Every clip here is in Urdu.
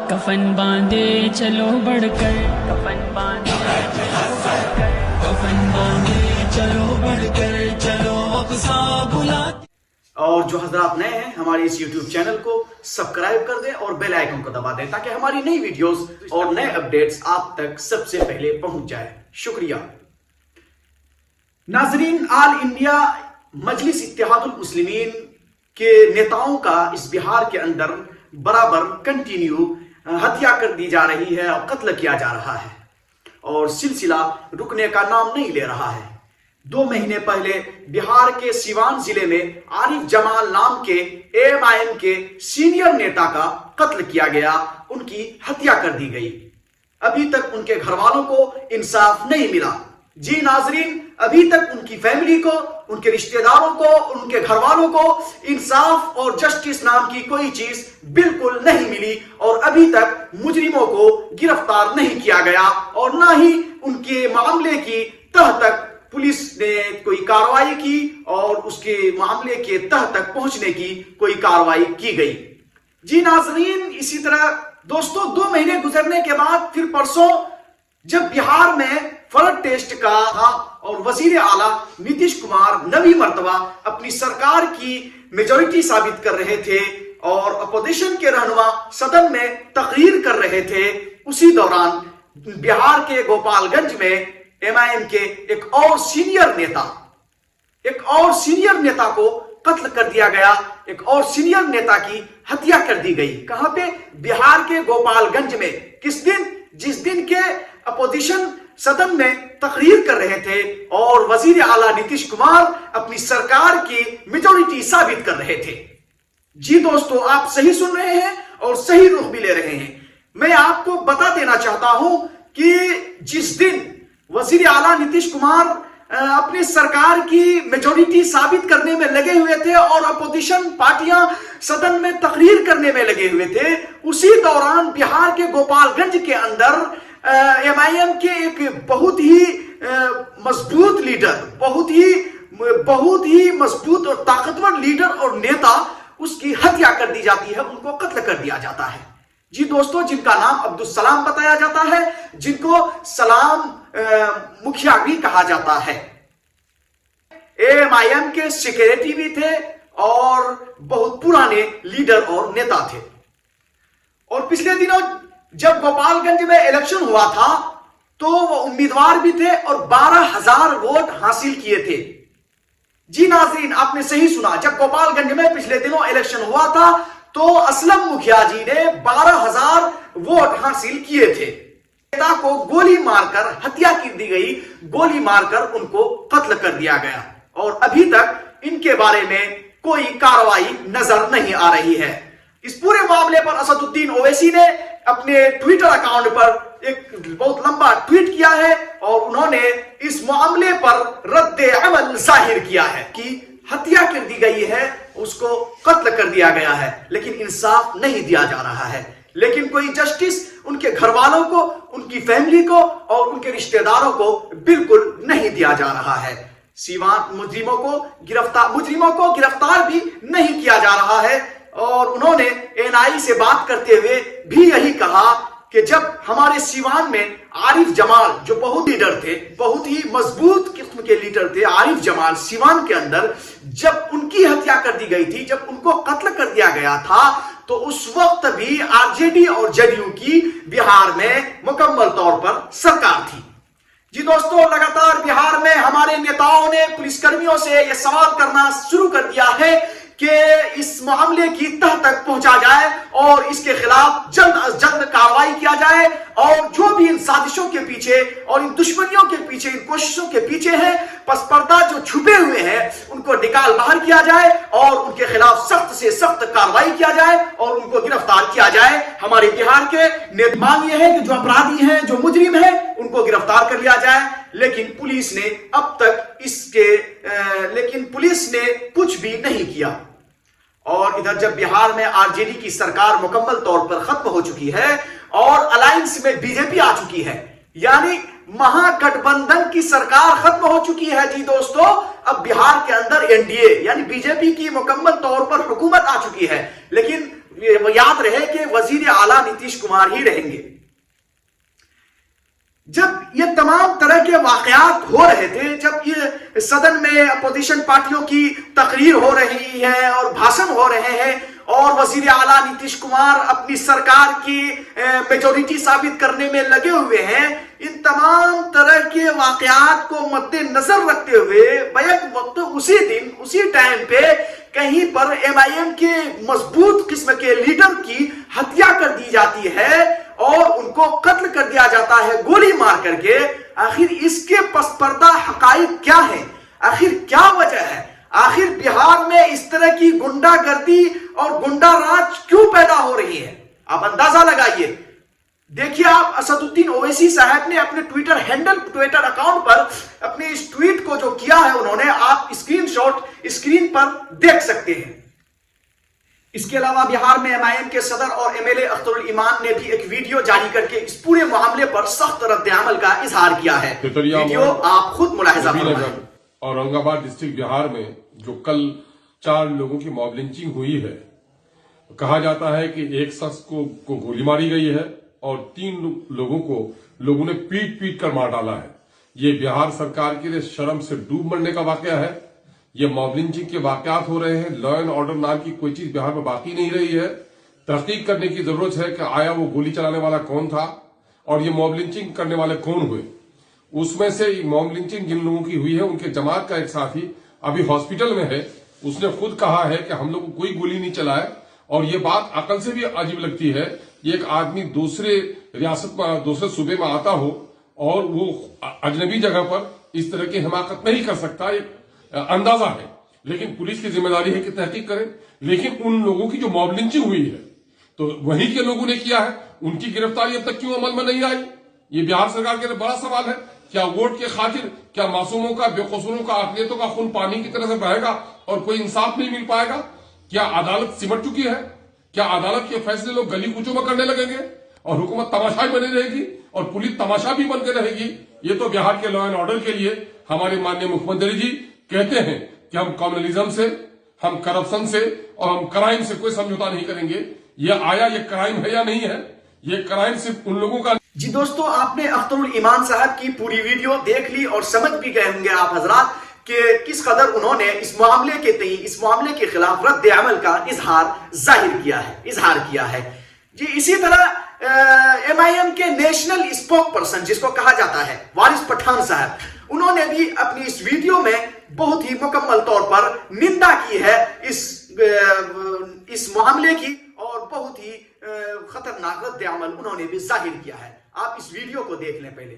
کفن باندھے چلو بڑھ کر، کفن باندھے چلو بڑھ کر، کفن باندھے چلو بڑھ کر، چلو اقصی بلاتے۔ اور جو حضرات نئے ہیں ہمارے اس یوٹیوب چینل کو سبسکرائب کر دیں اور بیل آئیکن کو دبا دیں تاکہ ہماری نئی ویڈیوز اور نئے اپڈیٹس آپ تک سب سے پہلے پہنچ جائے۔ شکریہ۔ ناظرین، آل انڈیا مجلس اتحاد المسلمین کے نیتاؤں کا اس بہار کے اندر برابر کنٹینیو ہتیا کر دی جا رہی ہے اور قتل کیا جا رہا ہے اور سلسلہ رکنے کا نام نہیں لے رہا ہے۔ 2 مہینے پہلے بہار کے سیوان ضلع میں عارف جمال نام کے AMIM کے سینئر نیتا کا قتل کیا گیا، ان کی ہتیا کر دی گئی۔ ابھی تک ان کے گھر والوں کو انصاف نہیں ملا۔ جی ناظرین، ابھی تک ان کی فیملی کو، ان کے رشتہ داروں کو، ان کے گھر والوں کو انصاف اور جسٹس نام کی کوئی چیز بالکل نہیں ملی اور ابھی تک مجرموں کو گرفتار نہیں کیا گیا اور نہ ہی ان کے معاملے کی تہ تک پولیس نے کوئی کارروائی کی اور اس کے معاملے کے تہ تک پہنچنے کی کوئی کارروائی کی گئی۔ جی ناظرین، اسی طرح دوستو 2 مہینے گزرنے کے بعد پھر پرسوں جب بہار میں فلڈ ٹیسٹ کا اور وزیر اعلیٰ نتیش کمار 9ویں مرتبہ اپنی سرکار کی میجورٹی ثابت کر رہے تھے اور اپوزیشن کے رہنما صدن میں تقریر کر رہے تھے، اسی دوران بہار کے گوپال گنج میں MIM کے ایک اور سینئر نیتا کو قتل کر دیا گیا، ایک اور سینئر نیتا کی ہتیا کر دی گئی۔ کہاں پہ؟ بہار کے گوپال گنج میں۔ کس دن؟ جس دن کے اپوزیشن صدن میں تقریر کر رہے تھے اور وزیر اعلیٰ نتیش کمار اپنی سرکار کی میجورٹی ثابت کر رہے تھے۔ جی دوستو، آپ صحیح سن رہے ہیں اور صحیح رخ بھی لے رہے ہیں۔ میں آپ کو بتا دینا چاہتا ہوں کہ جس دن وزیر اعلیٰ نتیش کمار اپنی سرکار کی میجورٹی ثابت کرنے میں لگے ہوئے تھے اور اپوزیشن پارٹیاں صدن میں تقریر کرنے میں لگے ہوئے تھے، اسی دوران بہار کے گوپال گنج کے اندر MIM کے ایک بہت ہی مضبوط لیڈر، بہت ہی مضبوط اور طاقتور لیڈر اور نیتا، اس کی ہتیا کر دی جاتی ہے، ان کو قتل کر دیا جاتا ہے۔ جی دوستو، جن کا نام عبدالسلام بتایا جاتا ہے، جن کو سلام مکھیا بھی کہا جاتا ہے۔ AMIM کے سیکریٹری بھی تھے اور بہت پرانے لیڈر اور نیتا تھے۔ اور پچھلے دنوں جب گوپال گنج میں الیکشن ہوا تھا تو وہ امیدوار بھی تھے اور 12,000 ووٹ حاصل کیے تھے۔ جی ناظرین، آپ نے صحیح سنا، جب گوپال گنج میں پچھلے دنوں الیکشن ہوا تھا تو اسلم مکھیا جی نے 12,000 ووٹ حاصل کیے تھے۔ نیتا کو گولی مار کر ہتیا کر دی گئی، گولی مار کر ان کو قتل کر دیا گیا اور ابھی تک ان کے بارے میں کوئی کارروائی نظر نہیں آ رہی ہے۔ اس پورے معاملے پر اسد الدین اویسی نے اپنے ٹویٹر اکاؤنٹ پر ایک بہت لمبا ٹویٹ کیا ہے اور انہوں نے اس معاملے پر رد عمل ظاہر کیا ہے کہ ہتیا کر دی گئی ہے، اس کو قتل کر دیا گیا ہے، لیکن انصاف نہیں دیا جا رہا ہے، لیکن کوئی جسٹس ان کے گھر والوں کو، ان کی فیملی کو اور ان کے رشتہ داروں کو بالکل نہیں دیا جا رہا ہے۔ سیوان مجرموں کو گرفتار بھی نہیں کیا جا رہا ہے اور انہوں نے NI سے بات کرتے ہوئے بھی یہی کہا کہ جب ہمارے سیوان میں عارف جمال جو بہت لیڈر تھے، بہت ہی مضبوط قسم کے لیڈر تھے، عارف جمال سیوان کے اندر جب ان کی ہتیا کر دی گئی تھی، جب ان کو قتل کر دیا گیا تھا تو اس وقت بھی RJD اور JDU کی بہار میں مکمل طور پر سرکار تھی۔ جی دوستو، لگاتار بہار میں ہمارے نیتاؤں نے پولیس کرمیوں سے یہ سوال کرنا شروع کر دیا ہے کہ اس معاملے کی تہ تک پہنچا جائے اور اس کے خلاف جلد از جلد کارروائی کیا جائے اور جو بھی ان سازشوں کے پیچھے اور ان دشمنیوں کے پیچھے، ان کوششوں کے پیچھے ہیں، پس پردہ جو چھپے ہوئے ہیں، ان کو نکال باہر کیا جائے اور ان کے خلاف سخت سے سخت کارروائی کیا جائے اور ان کو گرفتار کیا جائے۔ ہمارے بہار کے مانگ یہ ہے کہ جو اپرادھی ہیں، جو مجرم ہیں، ان کو گرفتار کر لیا جائے، لیکن پولیس نے اب تک پولیس نے کچھ بھی نہیں کیا۔ اور ادھر جب بہار میں RJD کی سرکار مکمل طور پر ختم ہو چکی ہے اور الائنس میں BJP آ چکی ہے، یعنی مہا گٹھ بندھن کی سرکار ختم ہو چکی ہے جی دوستو، اب بہار کے اندر NDA یعنی BJP کی مکمل طور پر حکومت آ چکی ہے، لیکن یاد رہے کہ وزیر اعلیٰ نتیش کمار ہی رہیں گے. جب یہ تمام طرح کے واقعات ہو رہے تھے, جب یہ صدن میں اپوزیشن پارٹیوں کی تقریر ہو رہی ہے اور بھاشن ہو رہے ہیں اور وزیر اعلیٰ نتیش کمار اپنی سرکار کی میجورٹی ثابت کرنے میں لگے ہوئے ہیں, ان تمام طرح کے واقعات کو مد نظر رکھتے ہوئے بیک وقت اسی دن اسی ٹائم پہ کہیں پر ایم آئی ایم کے مضبوط قسم کے لیڈر کی ہتیا کر دی جاتی ہے اور ان کو قتل کر دیا جاتا ہے گولی مار کر کے. آخر اس کے پس پردہ حقائق کیا ہے؟ آخر کیا وجہ ہے؟ آخر بہار میں اس طرح کی گنڈا گردی اور گنڈا راج کیوں پیدا ہو رہی ہے؟ آپ اندازہ لگائیے. دیکھیے, آپ اسد الدین اویسی صاحب نے اپنے ٹویٹر ہینڈل, ٹویٹر اکاؤنٹ پر اپنے اس ٹویٹ کو جو کیا ہے انہوں نے, آپ اسکرین شاٹ اسکرین پر دیکھ سکتے ہیں. اس کے علاوہ بہار میں ایم آئی ایم کے صدر اور ایم ایل اے اختر الایمان نے بھی ایک ویڈیو جاری کر کے اس پورے معاملے پر سخت رد عمل کا اظہار کیا ہے. ویڈیو آپ خود ملاحظہ فرمائیں. اورنگ آباد ڈسٹرکٹ بہار میں جو کل 4 لوگوں کی موب لنچنگ ہوئی ہے, کہا جاتا ہے کہ ایک شخص کو گولی ماری گئی ہے اور 3 لوگوں کو لوگوں نے پیٹ پیٹ کر مار ڈالا ہے. یہ بہار سرکار کے لیے شرم سے ڈوب مرنے کا واقعہ ہے. یہ موب لنچنگ کے واقعات ہو رہے ہیں. لا اینڈ آرڈر نام کی کوئی چیز بہار میں باقی نہیں رہی ہے. تحقیق کرنے کی ضرورت ہے کہ آیا وہ گولی چلانے والا کون تھا اور یہ موب لنچنگ کرنے والے کون ہوئے. اس میں سے موب لنچنگ جن لوگوں کی ہوئی ہے ان کے جماعت کا ایک ساتھی ابھی ہاسپٹل میں ہے. اس نے خود کہا ہے کہ ہم لوگ کو کوئی گولی نہیں چلائے. اور یہ بات عقل سے بھی عجیب لگتی ہے. یہ ایک آدمی دوسرے ریاست میں, دوسرے صوبے میں آتا ہو اور وہ اجنبی جگہ پر اس طرح کی حماقت نہیں کر سکتا, ایک اندازہ ہے. لیکن پولیس کی ذمہ داری ہے کہ تحقیق کرے. لیکن ان لوگوں کی جو موب لنچنگ ہوئی ہے تو وہی کے لوگوں نے کیا ہے, ان کی گرفتاری اب تک کیوں عمل میں نہیں آئی؟ یہ بہار سرکار کے لیے بڑا سوال ہے. کیا ووٹ کے خاطر کیا معصوموں کا, بے قصوروں کا, اقلیتوں کا خون پانی کی طرح سے بہے گا اور کوئی انصاف نہیں مل پائے گا؟ کیا عدالت سمٹ چکی ہے؟ کیا عدالت کے فیصلے لوگ گلی کوچوں میں کرنے لگیں گے اور حکومت تماشائی بنی رہے گی اور پولیس تماشا بھی بن کے رہے گی؟ یہ تو بہار کے لا اینڈ آرڈر کے لیے ہمارے ماننیہ مکھیہ منتری جی کہتے ہیں کہ ہم کمیونلزم سے, ہم کرپشن سے اور ہم کرائم سے کوئی سمجھوتا نہیں کریں گے. یہ کرائم ہے یا نہیں ہے؟ یہ کرائم صرف ان لوگوں کا. جی دوستو, آپ نے اختر الایمان صاحب کی پوری ویڈیو دیکھ لی اور سمجھ بھی گئے ہوں گے آپ حضرات کہ کس قدر انہوں نے اس معاملے کے تئیں, اس معاملے کے خلاف رد عمل کا اظہار کیا ہے. جی اسی طرح ایم آئی ایم کے نیشنل اسپوک پرسن جس کو کہا جاتا ہے وارث پٹھان صاحب, انہوں نے بھی اپنی اس ویڈیو میں بہت ہی مکمل طور پر نندا کی ہے اس معاملے کی اور بہت ہی خطرناک رد عمل انہوں نے بھی ظاہر کیا ہے. آپ اس ویڈیو کو دیکھ لیں پہلے.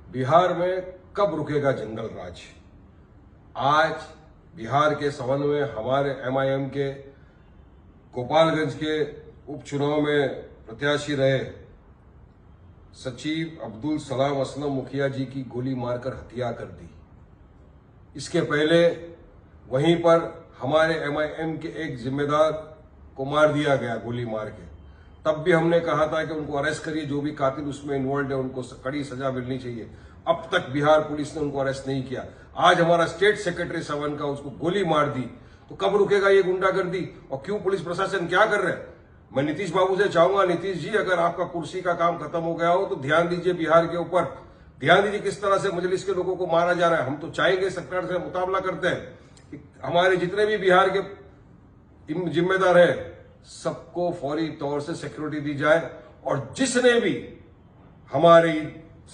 بہار میں کب رکے گا جنگل راج؟ آج بہار کے سبند میں ہمارے ایم آئی ایم کے گوپال گنج کے اپ چناؤ میں پرتیاشی رہے سچیو عبدالسلام اسلم مکھیا جی کی گولی مار کر ہتیا کر دی. اس کے پہلے وہیں پر ہمارے ایم آئی ایم کے ایک ذمہ دار کو مار دیا گیا گولی مار کے. تب بھی ہم نے کہا تھا کہ ان کو اریسٹ کریے, جو بھی قاتل اس میں انوالوڈ ہے ان کو کڑی سزا ملنی چاہیے. اب تک بہار پولیس نے ان کو اریسٹ نہیں کیا. آج ہمارا اسٹیٹ سیکرٹری سون کا اس کو گولی مار دی, تو کب رکے گا یہ گنڈا گردی؟ اور کیوں پولیس پرشاسن کیا کر رہا ہے؟ میں نتیش بابو سے چاہوں گا, نتیش جی اگر آپ کا کرسی کا کام ختم ہو گیا ہو تو دھیان دیجئے بہار کے اوپر. دھیان دیجئے کس طرح سے مجلس کے لوگوں کو مارا جا رہا ہے. ہم تو چاہیں گے سرکار سے مطالبہ کرتے ہیں کہ ہمارے جتنے بھی بہار کے ذمہ دار ہیں سب کو فوری طور سے سیکورٹی دی جائے, اور جس نے بھی ہمارے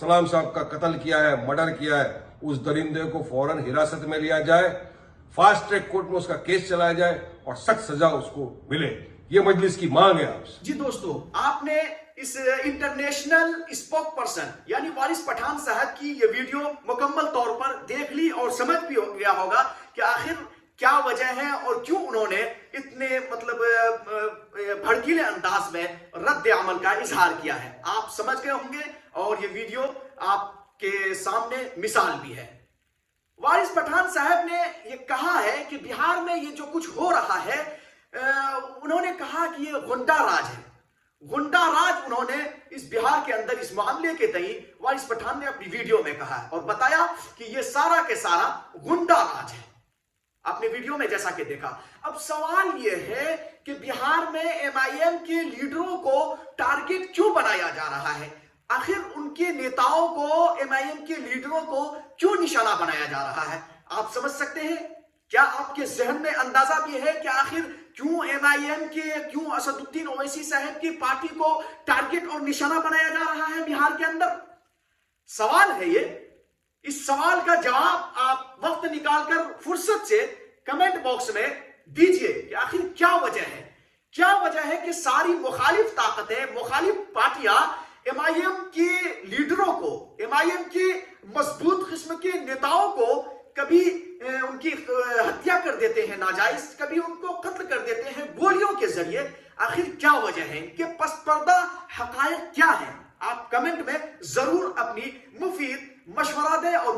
سلام صاحب کا قتل کیا ہے, مرڈر کیا ہے, اس درندے کو فوراً حراست میں لیا جائے, فاسٹ ٹریک کورٹ میں اس کا کیس چلایا جائے اور سخت سزا اس کو ملے. یہ مجلس کی مانگ ہے آپ سے. جی دوستو, آپ نے اس انٹرنیشنل اسپوک پرسن یعنی وارث پٹھان صاحب کی یہ ویڈیو مکمل طور پر دیکھ لی اور سمجھ بھی ہو گیا ہوگا کہ آخر کیا وجہ ہے اور کیوں انہوں نے اتنے بھڑکیلے انداز میں رد عمل کا اظہار کیا ہے. آپ سمجھ گئے ہوں گے اور یہ ویڈیو آپ کے سامنے مثال بھی ہے. وارث پٹھان صاحب نے یہ کہا ہے کہ بہار میں یہ جو کچھ ہو رہا ہے, انہوں نے کہا کہ یہ غنڈا راج ہے. غنڈا راج انہوں نے اس بہار کے اندر اس معاملے کے تئیں وارث پٹھان نے اپنی ویڈیو میں کہا ہے اور بتایا کہ یہ سارا کے سارا غنڈا راج ہے. آپ نے ویڈیو میں جیسا کہ دیکھا. اب سوال یہ ہے کہ بہار میں MIM کے لیڈروں کو ٹارگٹ کیوں بنایا جا رہا ہے؟ آخر ان کے نیتاؤں کو، MIM کے لیڈروں کو کیوں نشانہ بنایا جا رہا ہے؟ آپ سمجھ سکتے ہیں؟ کیا آپ کے ذہن میں اندازہ بھی ہے کہ آخر کیوں MIM کے، کیوں اسد الدین اویسی صاحب کی پارٹی کو ٹارگٹ اور نشانہ بنایا جا رہا ہے بہار کے اندر؟ سوال ہے یہ. اس سوال کا جواب آپ وقت نکال کر فرصت سے کمنٹ باکس میں دیجئے کہ آخر کیا وجہ ہے. کیا وجہ ہے کہ ساری مخالف طاقتیں، مخالف پارٹیاں MIM کے لیڈروں کو، MIM کے مضبوط قسم کے نیتاؤں کو کبھی ان کی ہتیا کر دیتے ہیں ناجائز، کبھی ان کو قتل کر دیتے ہیں گولیوں کے ذریعے. آخر کیا وجہ ہے؟ ان کے پس پردہ حقائق کیا ہیں؟ آپ کمنٹ میں ضرور اپنی مفید مشورہ دیں اور